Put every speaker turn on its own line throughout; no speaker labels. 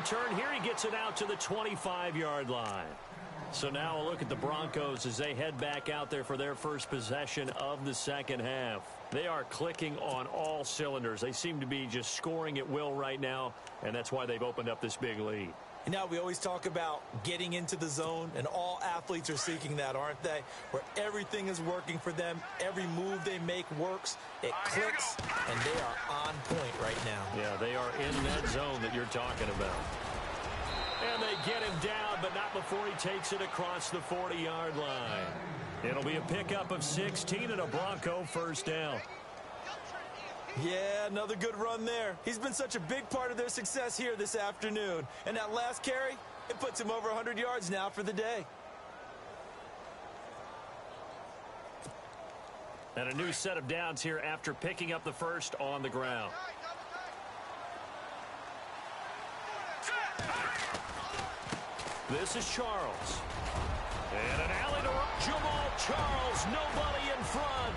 return here. He gets it out to the 25-yard line. So now a look at the Broncos as they head back out there for their first possession of the second half. They are clicking on all cylinders. They seem to be just scoring at will right now, and that's why they've opened up this big lead.
You know, we always talk about getting into the zone, and all athletes are seeking that, aren't they? Where everything is working for them, every move they make works, it clicks, and they are on point right now.
Yeah, they are in that zone that you're talking about. And they get him down, but not before he takes it across the 40-yard line. It'll be a pickup of 16 and a Bronco first down.
Yeah, another good run there. He's been such a big part of their success here this afternoon. And that last carry, it puts him over 100 yards now for the day.
And a new set of downs here after picking up the first on the ground. This is Charles. And an alley to Jamal Charles. Nobody in front.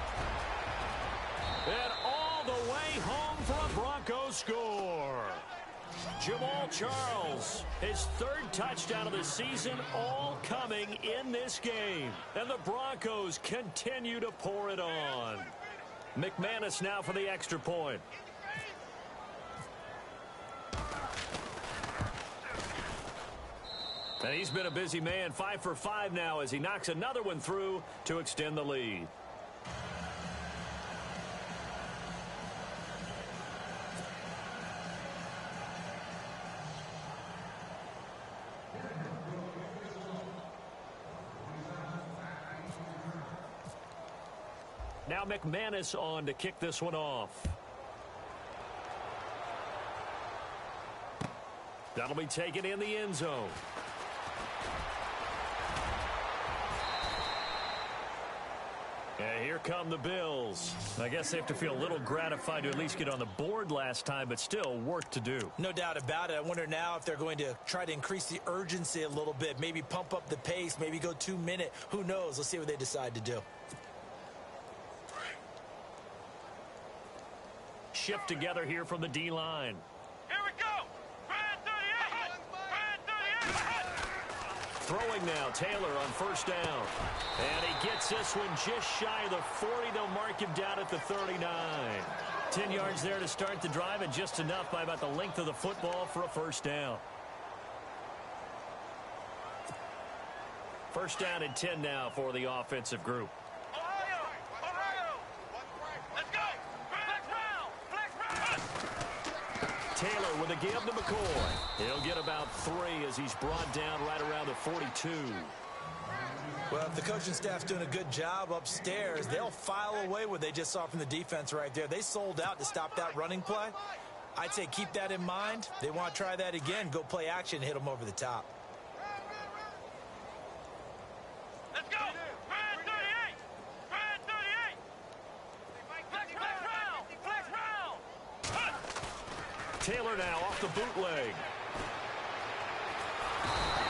And all the way home for a Broncos score. Jamal Charles, his third touchdown of the season, all coming in this game. And the Broncos continue to pour it on. McManus now for the extra point. And he's been a busy man, 5 for 5 now as he knocks another one through to extend the lead. Now McManus on to kick this one off. That'll be taken in the end zone. And here come the Bills. I guess they have to feel a little gratified to at least get on the board last time, but still work to do.
No doubt about it. I wonder now if they're going to try to increase the urgency a little bit, maybe pump up the pace, maybe go 2 minute. Who knows? Let's see what they decide to do.
Shift together here from the D-line.
Here we go. Brand 38. Brand 38.
Throwing now, Taylor on first down. And he gets this one just shy of the 40. They'll mark him down at the 39. 10 yards there to start the drive, and just enough by about the length of the football for a first down. First down and 10 now for the offensive group. Taylor with a give to McCoy. He'll get about 3 as he's brought down right around the 42.
Well, if the coaching staff's doing a good job upstairs, they'll file away what they just saw from the defense right there. They sold out to stop that running play. I'd say keep that in mind. They want to try that again. Go play action, hit them over the top.
Let's go. Brand 38. Brand 38. Flex round. Flex round.
Taylor now off the bootleg.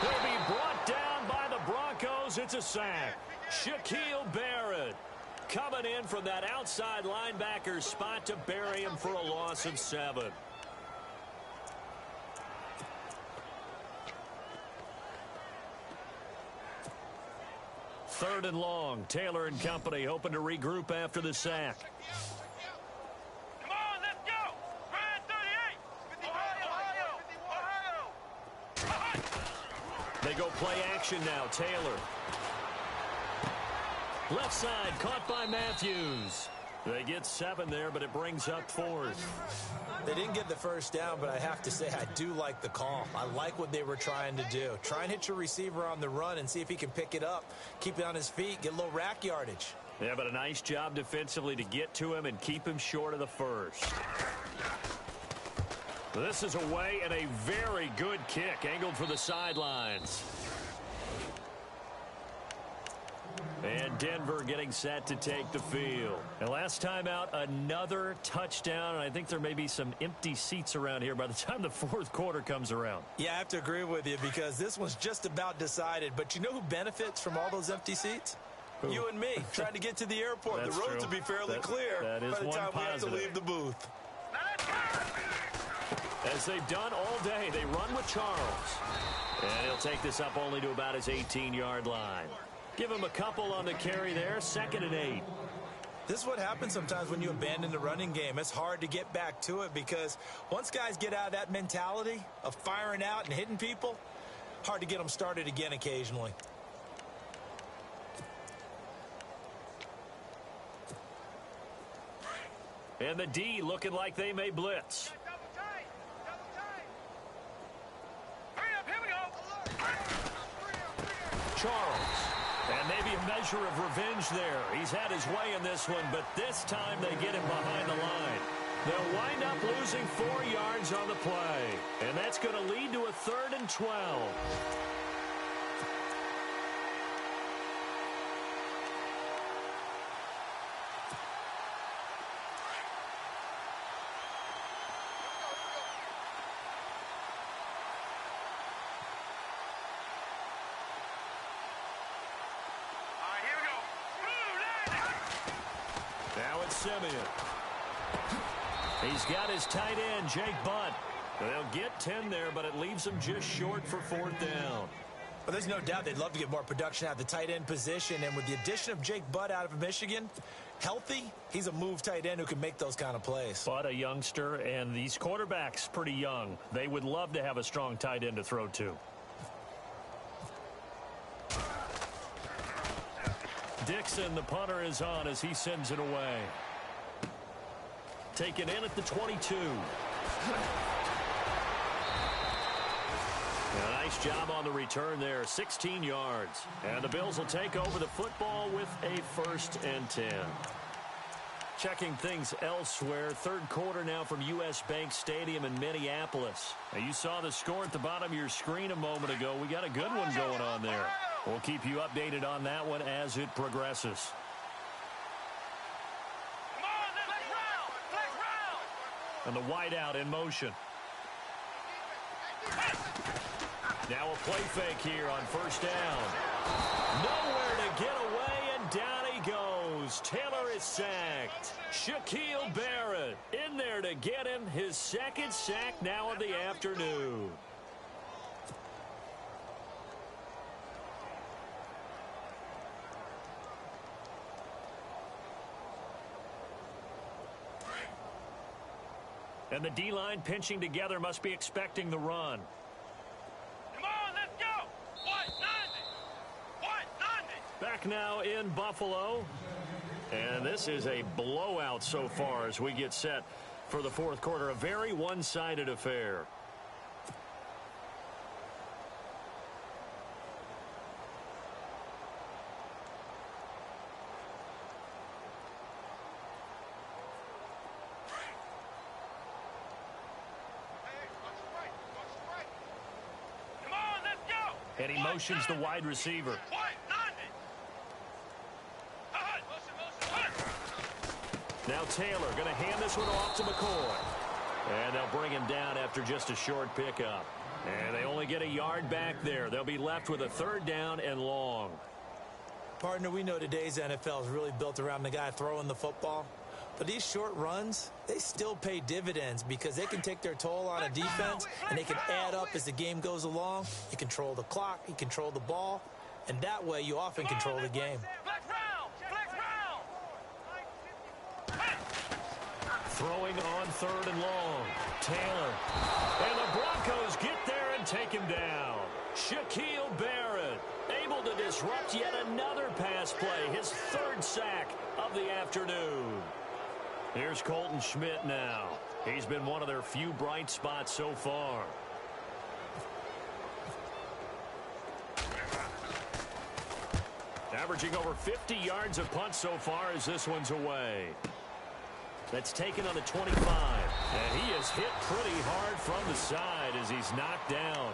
He'll be brought down by the Broncos. It's a sack. Shaquille Barrett coming in from that outside linebacker spot to bury him for a loss of 7. Third and long. Taylor and company hoping to regroup after the sack.
Come on, let's go. Brand 38. Ohio.
They go play action now. Taylor. Left side caught by Matthews. They get 7 there, but it brings up 4th.
They didn't get the first down, but I have to say I do like the call. I like what they were trying to do. Try and hit your receiver on the run and see if he can pick it up, keep it on his feet, get a little rack yardage.
Yeah, but a nice job defensively to get to him and keep him short of the first. This is away and a very good kick, angled for the sidelines. And Denver getting set to take the field. And last time out, another touchdown. And I think there may be some empty seats around here by the time the fourth quarter comes around.
Yeah, I have to agree with you because this one's just about decided. But you know who benefits from all those empty seats?
Who?
You and me, trying to get to the airport.
That's
the roads
true.
will be fairly clear
that is
by the time we have to leave the booth.
As they've done all day, they run with Charles. And he'll take this up only to about his 18-yard line. Give him a couple on the carry there, 2nd and 8.
This is what happens sometimes when you abandon the running game. It's hard to get back to it because once guys get out of that mentality of firing out and hitting people, hard to get them started again occasionally.
And the D looking like they may blitz.
Double tight. Double tight. Hurry up. Here we go.
Charles. And maybe a measure of revenge there. He's had his way in this one, but this time they get him behind the line. They'll wind up losing 4 yards on the play. And that's going to lead to a 3rd and 12. Now it's Simeon. He's got his tight end, Jake Butt. They'll get 10 there, but it leaves them just short for 4th down.
Well, there's no doubt they'd love to get more production out of the tight end position, and with the addition of Jake Butt out of Michigan, healthy, he's a move tight end who can make those kind of plays.
Butt, a youngster, and these quarterbacks pretty young. They would love to have a strong tight end to throw to. Dixon, the punter, is on as he sends it away. Taken in at the 22. A nice job on the return there, 16 yards. And the Bills will take over the football with a 1st and 10. Checking things elsewhere, 3rd quarter now from U.S. Bank Stadium in Minneapolis. Now, you saw the score at the bottom of your screen a moment ago. We got a good one going on there. We'll keep you updated on that one as it progresses.
Come on, let's round. Let's round.
And the wideout in motion. Now a play fake here on 1st down. Nowhere to get away, and down he goes. Taylor is sacked. Shaquille Barrett in there to get him his 2nd sack now of the afternoon. And the D-line pinching together must be expecting the run.
Come on, let's go. What? 90.
Back now in Buffalo. And this is a blowout so far as we get set for the 4th quarter. A very one-sided affair. And he motions the wide receiver. Now Taylor going to hand this one off to McCoy. And they'll bring him down after just a short pickup. And they only get a yard back there. They'll be left with a 3rd down and long.
Partner, we know today's NFL is really built around the guy throwing the football. But these short runs, they still pay dividends because they can take their toll on a defense, and they can add up as the game goes along. You control the clock, you control the ball, and that way you often control the game.
Throwing on 3rd and long. Taylor. And the Broncos get there and take him down. Shaquille Barrett able to disrupt yet another pass play. His 3rd sack of the afternoon. Here's Colton Schmidt now. He's been one of their few bright spots so far. Averaging over 50 yards a punt so far as this one's away. That's taken on the 25. And he is hit pretty hard from the side as he's knocked down.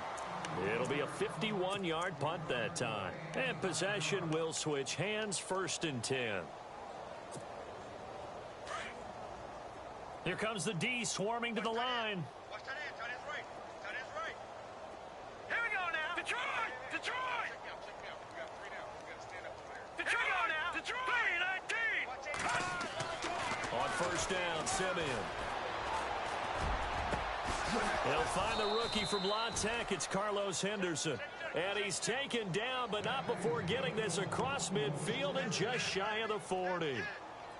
It'll be a 51-yard punt that time. And possession will switch hands, 1st and 10. Here comes the D swarming to the line.
Watch that end. Tight end's right. Tight end's right. Here we go now. Detroit! Detroit! Check me out. We got 3 now. We got to stand up to there. Here we go now. Detroit! 3-19.
On 1st down, Simeon. He'll find the rookie from La Tech. It's Carlos Henderson. And he's taken down, but not before getting this across midfield and just shy of the 40.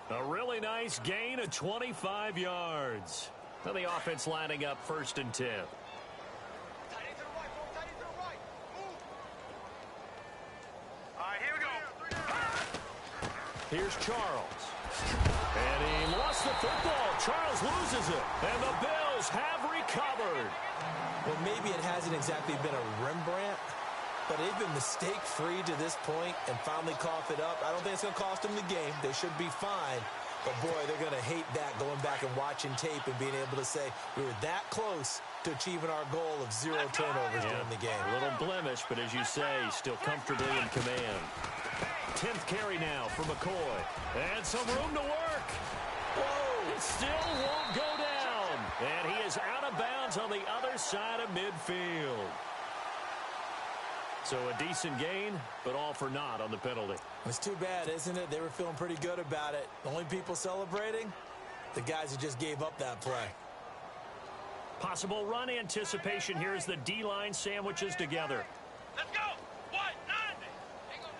A really nice gain of 25 yards. Now the offense lining up 1st and 10. Here's Charles. And he lost the football. Charles loses it. And the Bills have recovered.
Well, maybe it hasn't exactly been a Rembrandt, but they've been mistake-free to this point and finally cough it up. I don't think it's going to cost them the game. They should be fine. But, boy, they're going to hate that, going back and watching tape and being able to say we were that close to achieving our goal of 0 turnovers during the game.
A little blemish, but as you say, still comfortably in command. 10th carry now for McCoy. And some room to work. Whoa! It still won't go down. And he is out of bounds on the other side of midfield. So a decent gain, but all for naught on the penalty.
It's too bad, isn't it? They were feeling pretty good about it. The only people celebrating, the guys who just gave up that play.
Possible run anticipation here as the D-line sandwiches together.
Let's go! What? 90!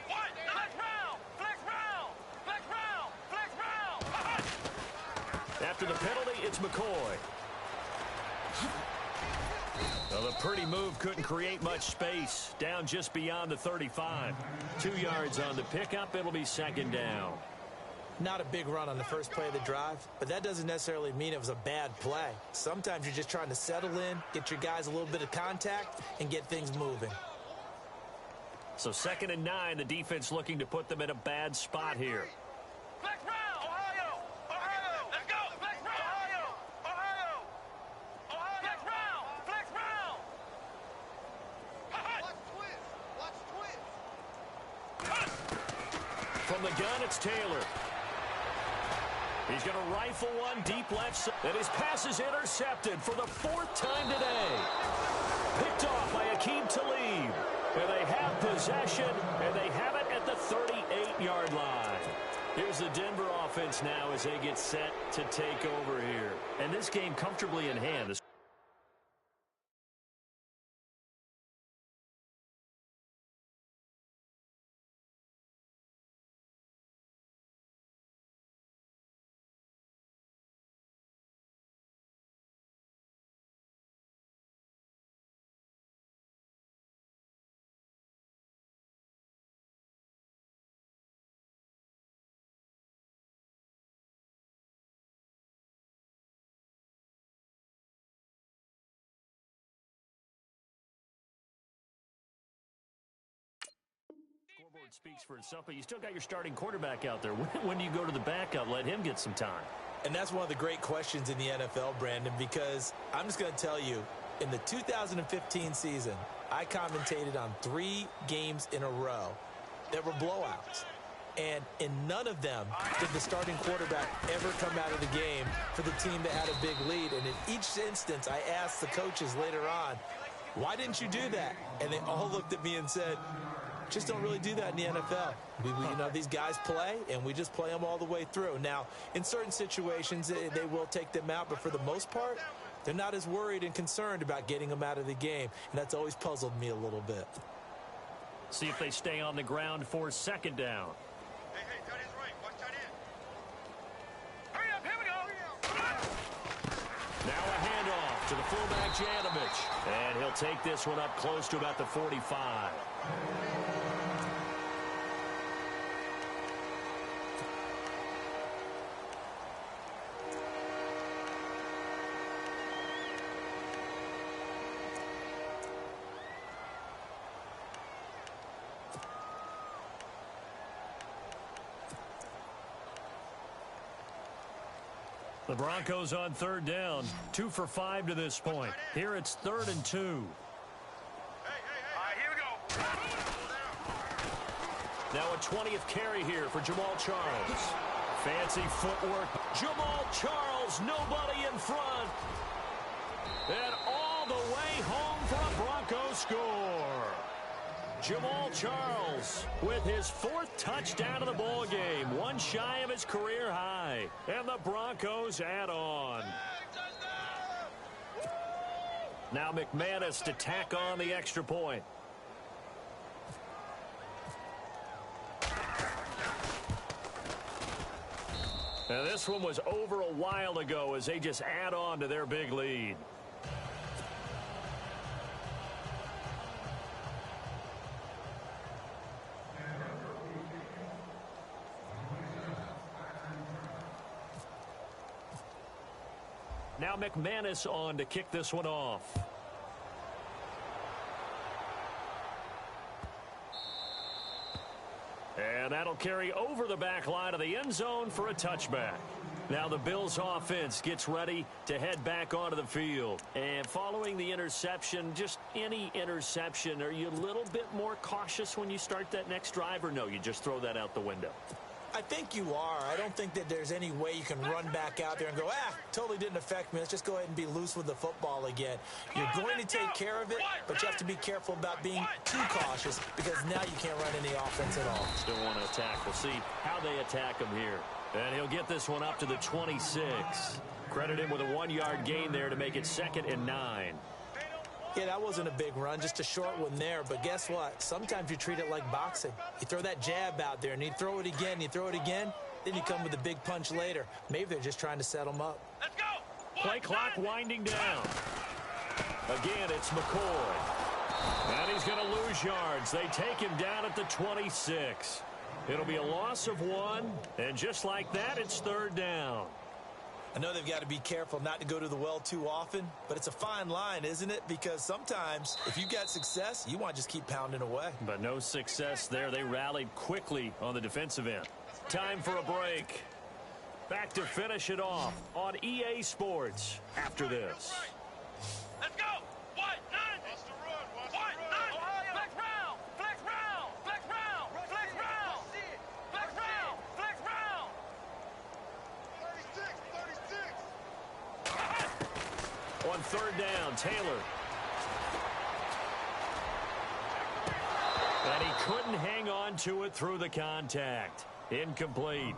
What? Flex round! Flex round! Flex round! Flex round!
After the penalty, it's McCoy. Well, the pretty move couldn't create much space. Down just beyond the 35. 2 yards on the pickup. It'll be 2nd down.
Not a big run on the first play of the drive, but that doesn't necessarily mean it was a bad play. Sometimes you're just trying to settle in, get your guys a little bit of contact, and get things moving.
So 2nd and 9, the defense looking to put them in a bad spot here.
Flex round! Ohio! Ohio! Let's go! Flex round! Ohio! Ohio! Ohio! Flex round! Flex round! Watch twist! Watch twist!
From the gun, it's Taylor. He's going to rifle one deep left side. And his pass is intercepted for the 4th time today. Picked off by Akeem Talib. And they have possession, and they have it at the 38-yard line. Here's the Denver offense now as they get set to take over here. And this game comfortably in hand. Scoreboard speaks for itself, but you still got your starting quarterback out there. When do you go to the backup? Let him get some time.
And that's one of the great questions in the NFL, Brandon, because I'm just going to tell you, in the 2015 season, I commentated on 3 games in a row that were blowouts. And in none of them did the starting quarterback ever come out of the game for the team that had a big lead. And in each instance, I asked the coaches later on, why didn't you do that? And they all looked at me and said, just don't really do that in the NFL. You know, these guys play, and we just play them all the way through. Now, in certain situations, they will take them out, but for the most part, they're not as worried and concerned about getting them out of the game, and that's always puzzled me a little bit.
See if they stay on the ground for 2nd down.
Hey, tight end's right. Watch tight end. Hurry up, here we go.
Now a handoff to the fullback, Janovich. And he'll take this one up close to about the 45. The Broncos on 3rd down. 2 for 5 to this point. Here it's 3rd and 2.
Hey. All right, here we go.
Now a 20th carry here for Jamal Charles. Fancy footwork. Jamal Charles, nobody in front. And all the way home for a Broncos score. Jamal Charles with his 4th touchdown of the ball game, 1 shy of his career high, and the Broncos add on. Now McManus to tack on the extra point. Now this one was over a while ago as they just add on to their big lead. Now McManus on to kick this one off. And that'll carry over the back line of the end zone for a touchback. Now the Bills offense gets ready to head back onto the field. And following the interception, just any interception, are you a little bit more cautious when you start that next drive, or no, you just throw that out the window?
I think you are. I don't think that there's any way you can run back out there and go, totally didn't affect me. Let's just go ahead and be loose with the football again. You're going to take care of it, but you have to be careful about being too cautious because now you can't run any offense at all.
Still want to attack. We'll see how they attack him here. And he'll get this one up to the 26. Credit him with a 1-yard gain there to make it 2nd and 9.
Yeah, that wasn't a big run, just a short one there. But guess what? Sometimes you treat it like boxing. You throw that jab out there, and you throw it again, then you come with a big punch later. Maybe they're just trying to set them up.
Let's go.
Play clock winding down. Again, it's McCoy. And he's going to lose yards. They take him down at the 26. It'll be a loss of 1, and just like that, it's 3rd down.
I know they've got to be careful not to go to the well too often, but it's a fine line, isn't it? Because sometimes if you've got success, you want to just keep pounding away.
But no success there. They rallied quickly on the defensive end. Time for a break. Back to finish it off on EA Sports after this.
Let's go. White 90. Watch the run. Watch White 90. Flex round. Flex round. Flex round. Flex round. Flex round. Flex round. 36.
On 3rd down, Taylor. And he couldn't hang on to it through the contact. Incomplete.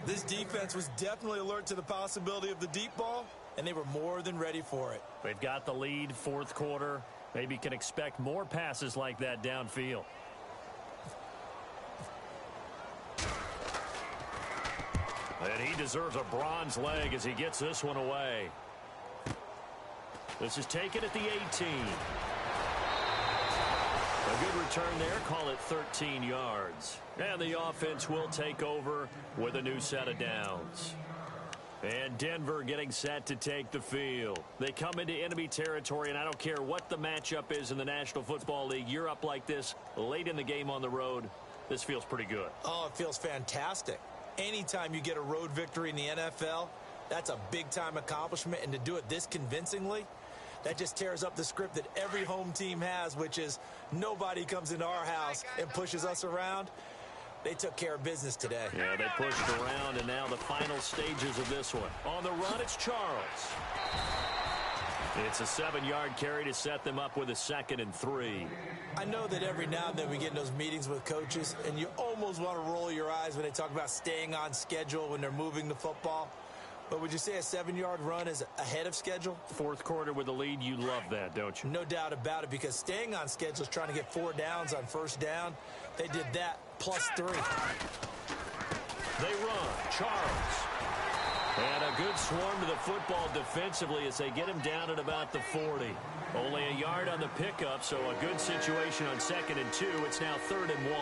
This defense was definitely alert to the possibility of the deep ball, and they were more than ready for it.
They've got the lead, 4th quarter. Maybe can expect more passes like that downfield. And he deserves a bronze leg as he gets this one away. This is taken at the 18. A good return there. Call it 13 yards. And the offense will take over with a new set of downs. And Denver getting set to take the field. They come into enemy territory, and I don't care what the matchup is in the National Football League. You're up like this late in the game on the road. This feels pretty good.
Oh, it feels fantastic. Anytime you get a road victory in the NFL, that's a big-time accomplishment. And to do it this convincingly, that just tears up the script that every home team has, which is nobody comes into our house and pushes us around. They took care of business today.
Yeah, they pushed around, and now the final stages of this one. On the run, it's Charles. It's a 7-yard carry to set them up with a 2nd and 3.
I know that every now and then we get in those meetings with coaches, and you almost want to roll your eyes when they talk about staying on schedule when they're moving the football. But would you say a 7-yard run is ahead of schedule?
4th quarter with the lead, you love that, don't you?
No doubt about it, because staying on schedule is trying to get 4 downs on 1st down. They did that +3.
They run. Charles. And a good swarm to the football defensively as they get him down at about the 40. Only a yard on the pickup, so a good situation on 2nd and 2. It's now 3rd and 1.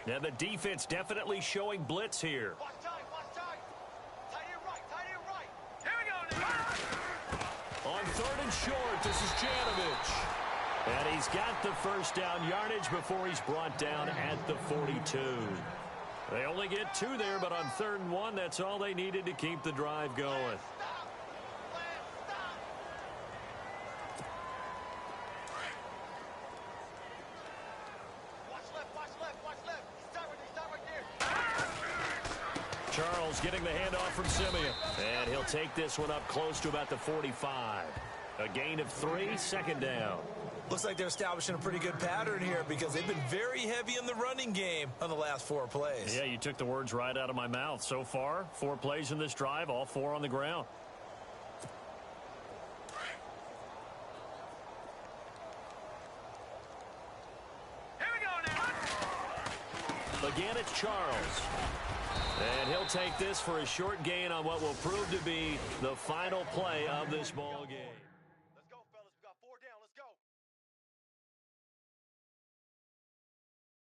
And the defense definitely showing blitz here.
Watch tight. Watch tight. Tight end right. Tight end right. Here we go now.
On 3rd and short, this is Janovich. And he's got the 1st down yardage before he's brought down at the 42. They only get 2 there, but on 3rd and 1, that's all they needed to keep the drive going. Charles Broncos getting the handoff from Simeon. And he'll take this one up close to about the 45. A gain of 3, second down.
Looks like they're establishing a pretty good pattern here because they've been very heavy in the running game on the last 4 plays.
Yeah, you took the words right out of my mouth. So far, 4 plays in this drive, all 4 on the ground.
Here we go now.
Again, it's Charles. And he'll take this for a short gain on what will prove to be the final play of this ball game.